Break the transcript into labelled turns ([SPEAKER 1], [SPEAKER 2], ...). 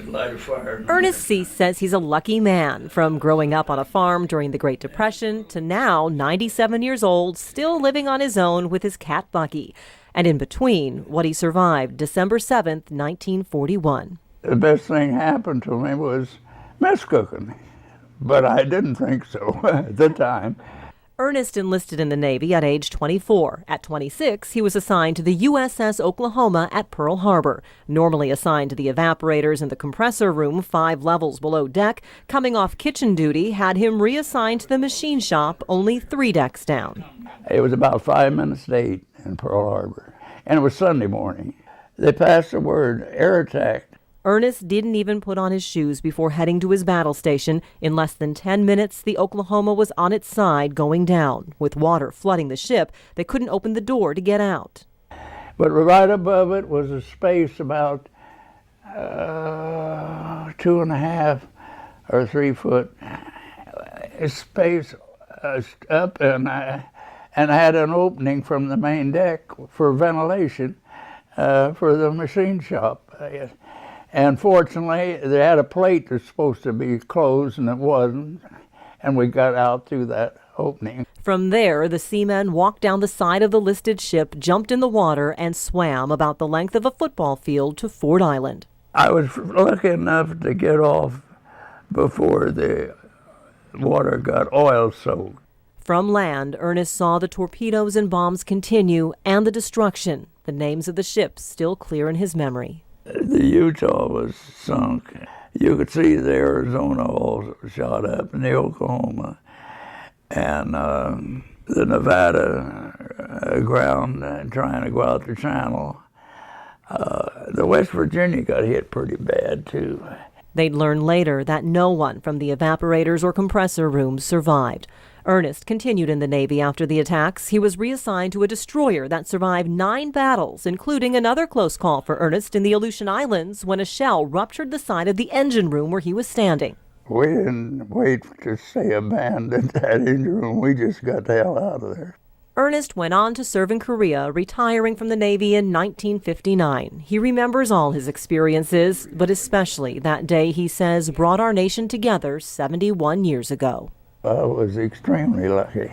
[SPEAKER 1] light a fire.
[SPEAKER 2] Ernest Cease says he's a lucky man, from growing up on a farm during the Great Depression to now 97 years old, still living on his own with his cat Bucky. And in between, what he survived December 7th, 1941.
[SPEAKER 1] The best thing happened to me was mess cooking, but I didn't think so at the time.
[SPEAKER 2] Ernest enlisted in the Navy at age 24. At 26, he was assigned to the USS Oklahoma at Pearl Harbor. Normally assigned to the evaporators in the compressor room 5 levels below deck, coming off kitchen duty had him reassigned to the machine shop only 3 decks down.
[SPEAKER 1] It was about 5 minutes to 8 in Pearl Harbor, and it was Sunday morning. They passed the word, air attack.
[SPEAKER 2] Ernest didn't even put on his shoes before heading to his battle station. In less than 10 minutes, the Oklahoma was on its side going down. With water flooding the ship, they couldn't open the door to get out.
[SPEAKER 1] But right above it was a space about 2.5 or 3 foot space up, and I had an opening from the main deck for ventilation for the machine shop. And fortunately, they had a plate that's supposed to be closed, and it wasn't, and we got out through that opening.
[SPEAKER 2] From there, the seamen walked down the side of the listed ship, jumped in the water, and swam about the length of a football field to Ford Island.
[SPEAKER 1] I was lucky enough to get off before the water got oil-soaked.
[SPEAKER 2] From land, Ernest saw the torpedoes and bombs continue and the destruction. The names of the ships still clear in his memory.
[SPEAKER 1] The Utah was sunk. You could see the Arizona all shot up, and the Oklahoma, and the Nevada ground trying to go out the channel. The West Virginia got hit pretty bad, too.
[SPEAKER 2] They'd learn later that no one from the evaporators or compressor rooms survived. Ernest continued in the Navy after the attacks. He was reassigned to a destroyer that survived 9 battles, including another close call for Ernest in the Aleutian Islands when a shell ruptured the side of the engine room where he was standing.
[SPEAKER 1] We didn't wait to stay abandoned that engine room. We just got the hell out of there.
[SPEAKER 2] Ernest went on to serve in Korea, retiring from the Navy in 1959. He remembers all his experiences, but especially that day, he says, brought our nation together 71 years ago.
[SPEAKER 1] I was extremely lucky.